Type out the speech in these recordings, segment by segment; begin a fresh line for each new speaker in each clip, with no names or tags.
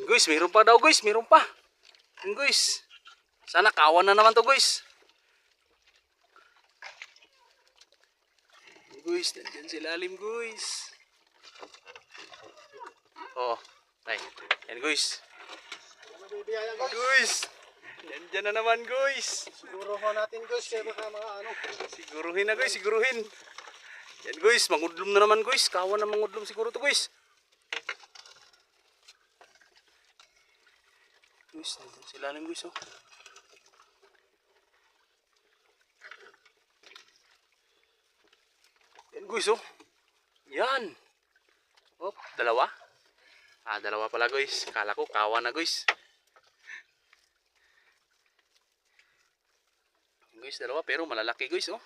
Guys, mayroon pa daw guys, mayroon pa. Yan guys. Sana kawan na naman to guys. Guys, nandiyan si lalim guys. Oh, tay. Yan guys. Guys. Nandiyan na naman guys.
Siguruhan natin guys kaya baka mga ano.
Siguruhin na guys, siguruhin. Yan guys, mangudlom na naman guys. Kawan na mangudlom siguro to guys. Guys, nandiyan si lalim guys oh. Yan guys oh. Yan. Oh, dalawa. Dalawa pala guys. Kala ko kawan na guys. Guys, dalawa pero malalaki guys oh.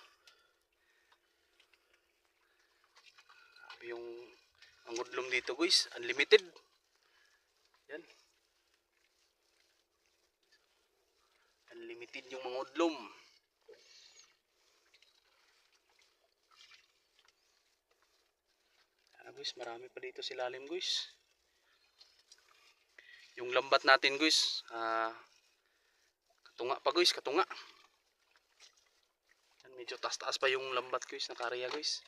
Yung mangudlom dito guys, unlimited. Yan. Unlimited yung mangudlom. Guys, marami pa dito si lalim guys. Yung lambat natin guys, katunga pa guys, katunga. Yan, medyo taas-taas pa yung lambat guys, nakarya guys.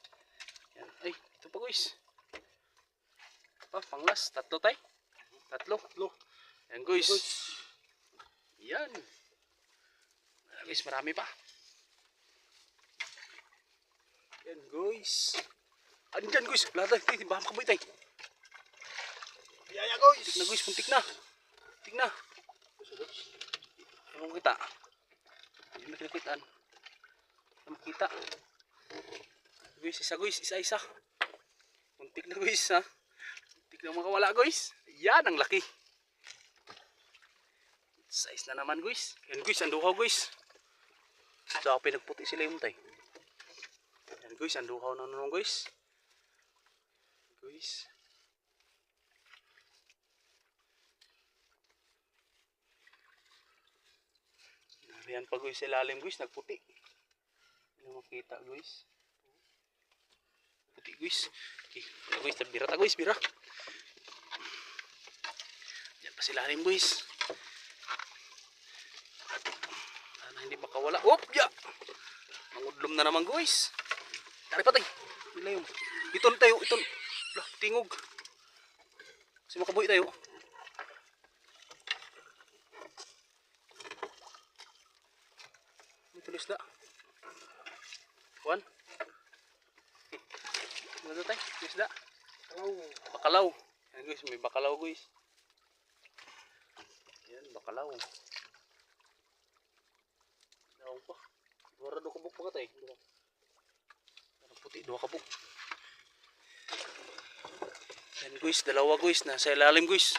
Yan, ay, ito pa guys. Panglas, tatlo tay. Tatlo. Yan guys. Yan. Guys, marami pa. Yan guys. Andyan guys, lahat tayo, baka makaboy tayo.
Biyaya guys.
Puntik na guys, puntik na. Puntik na. Ano kita? Hindi mo kinakitaan. Ano makita? Guys, isa-isa. Puntik na guys ha. Puntik na makawala guys. Yan, ang laki. Size na naman guys. Yan guys, anduhaw guys. Daw pinagputi sila yung tay. Yan guys, anduhaw na naman guys. Guys. Yan pa guys, ilalim guys, nagputi. Hindi makita guys. Puti guys. Okay, guys, bira ta guys, bira. Yan pa sila ilalim guys. Sana hindi makawala. Oh, ya. Mangudlom na naman guys. Tari pa tayo. Bila yung. Iton tayo, iton. Lah, tingog. Kasi makabuhi tayo. Tulis na. Juan. Ano tayo? Tulis na. Bakalaw. Yan guys, may bakalaw guys. Yan, bakalaw. Daw pa. Dua do kabuk pa tayo. Ano puti, dua kabuk. Yan guys, dalawa guys. Nasa ilalim guys.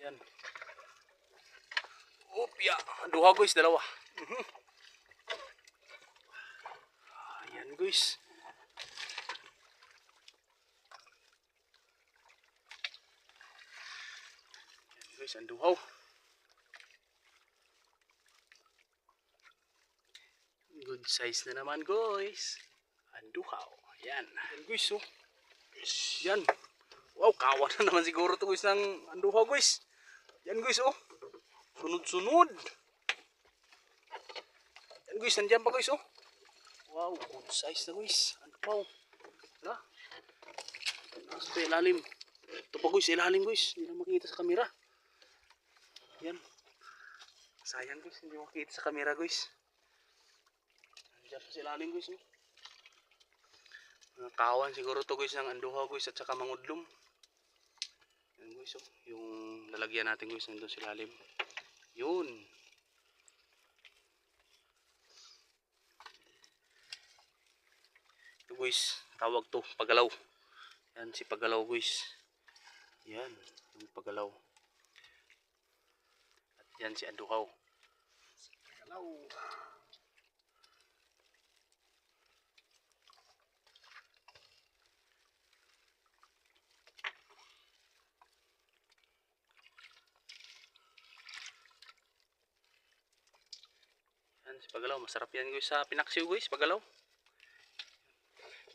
Yan. Upya. Duha guys, dalawa. Yan guys. Yan guys, ang duhaw. Good size na naman guys. Ang duhaw. Yan. Yan guys oh. Yan. Wow, kawan na naman siguro to guys ng ang duhaw guys. Yan guys oh. Sunod-sunod. Yan guys, nandiyan pa guys oh. Wow, good size na guys. Ano pa oh. Hala. Nasa pa ilalim. Ito pa guys, ilalim guys. Hindi na makita sa kamera. Yan. Sayang guys, hindi makita sa kamera guys. Nandiyan pa sa ilalim guys. Oh. Mga kawan siguro to guys ng anduhaw guys at saka mangudlom. Yan guys oh. Yung lalagyan natin guys nandun sa ilalim. Yun. Ito guys, tawag to pagalaw. Yan si pagalaw guys. Yan, yung pagalaw. At yan si anduhaw. Pagalaw. Yan si pagalaw, masarap yan guys sa pinaksiw guys, pagalaw.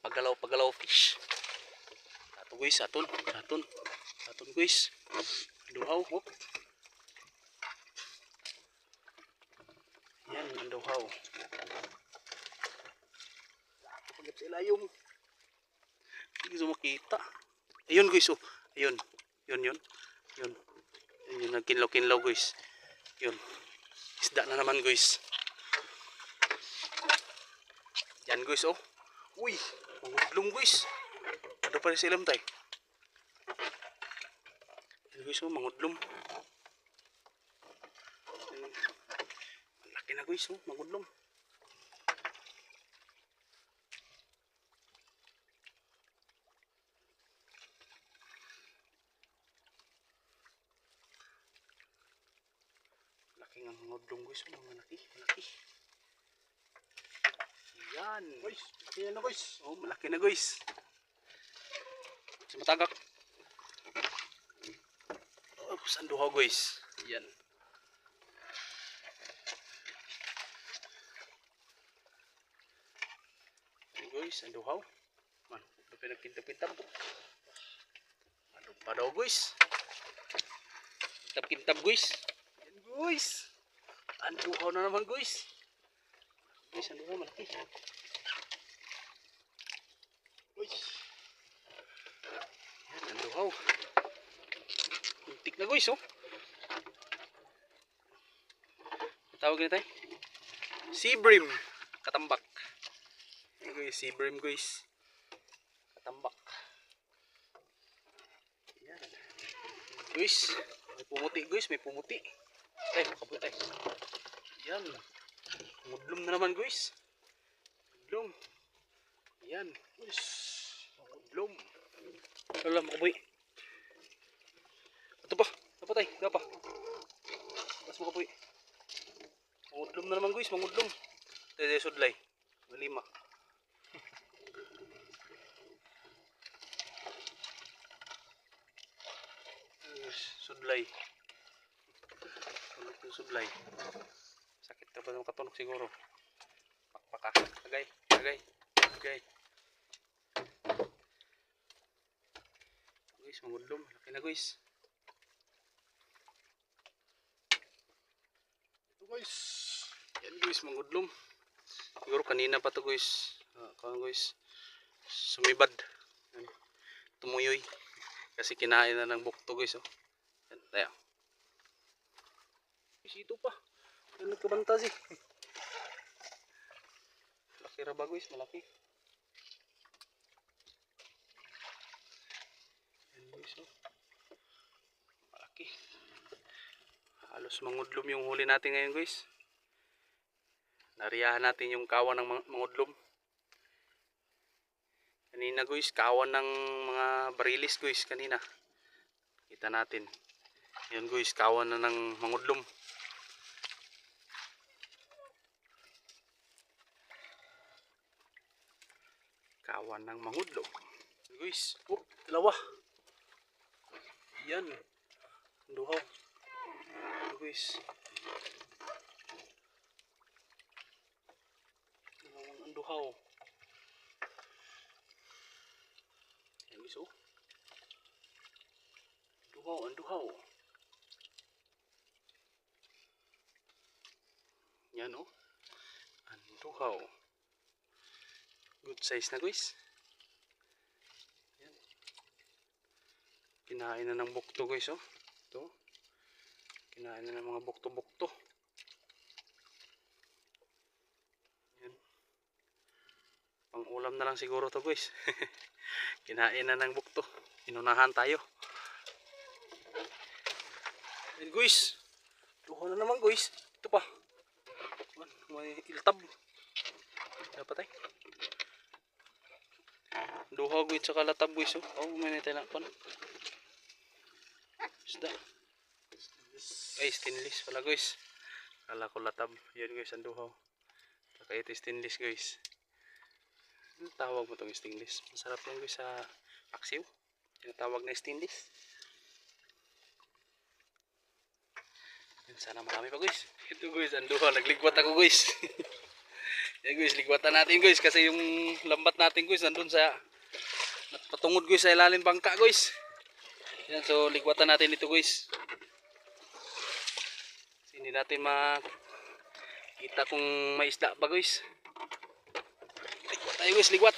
Pagalaw fish. Ato guys, aton guys. Duhaw. Hop. Yan, ang duhaw. Pagkat sa ilayong. Hindi ko makita. Ayun guys, oh. Ayun. Yun. Yun. Yun, nagkinlaw-kinlaw guys. Yun. Isda na naman guys. Yan guys, oh. Uy, mangudlom guys. Ano pa rin sa ilam tayo? Yan guys, oh, mangudlom. Malaki na guys, oh, mangudlom. Laki nga mangudlom guys, oh, mga malaki. Yan.
Guys, yan na guys.
Oh, malaki na guys. Sa matagak. Oh, saan duha guys? Yan. Yan guys, ang duhaw. Man, ito pinagkintab-kintab. Ano pa daw guys? Kintab-kintab guys. Yan guys. Ang duhaw na naman guys. Guys, ang duhaw malaki.
Guys,
Yan, ang duhaw. Muntik na guys, oh. Tawag na tayo. Sea bream. Katambak. Yan guys, sea bream guys. Katambak. Yan. Guys, may pumuti guys, may pumuti. Ay, makabuti tayo. Yan. Mudlom na naman guys. Mudlom. Yan. Guys. Mudlom. Wala, makabuhi. Ito pa. Ito pa tayo. Ito pa. Mas makabuhi. Mangudlom na naman guys. Mangudlom. Tede sudlay. Malima. Sudlay. Tulog yung sudlay. Sakit ka ba ng katunog siguro? Pakpaka. Tagay. Guys, mangudlom. Laki na guys.
ito guys.
Yan guys, mangudlom. Siguro kanina pa to guys. Guys. Sumibad. Yan. Tumuyoy. Kasi kinain na ng bukto guys. Oh. Yan, tayo. Guys, ito pa. Yan, nagkabantasi. Malaki raba guys, malaki. Yan guys, oh. Malaki. Halos mangudlom yung huli natin ngayon guys. Nariyahan natin yung kawan ng mangudlom. Kanina guys, kawan ng mga barilis guys kanina. Kita natin. Yan guys, kawan na ng mangudlom. Kawan ng mangudlom. Guys, oh, dalawa. Yan. Duhaw. Guys. Ang duhaw. Yan guys, oh. Ang duhaw. Yan, oh. Ang duhaw. Good size na guys. Yan. Kinain na ng bukto guys, oh. Ito. Kinain na ng mga bukto-bukto. Yan. Pang ulam na lang siguro to guys. Kinain na ng bukto. Inunahan tayo. Yan guys. Duha na naman guys. Ito pa. May iltab. Dapat tayo. Duha guys sa latab guys. Oh, may natin na pan. Isda. Ay, stainless pala guys. Kala ko latab. Yan guys, ang duhaw. Saka ito stainless guys. Ano tawag mo itong stainless? Masarap yan guys sa paksiw. Tinatawag na stainless. Yan, sana marami pa guys. Ito guys, ang duhaw. Nagligwat ako guys. Yan guys, ligwatan natin guys. Kasi yung lambat natin guys, nandun sa patungod guys sa ilalim bangka guys. Yan, so ligwatan natin ito guys. natin makita kung may isda pa guys. Ligwat tayo guys, ligwat.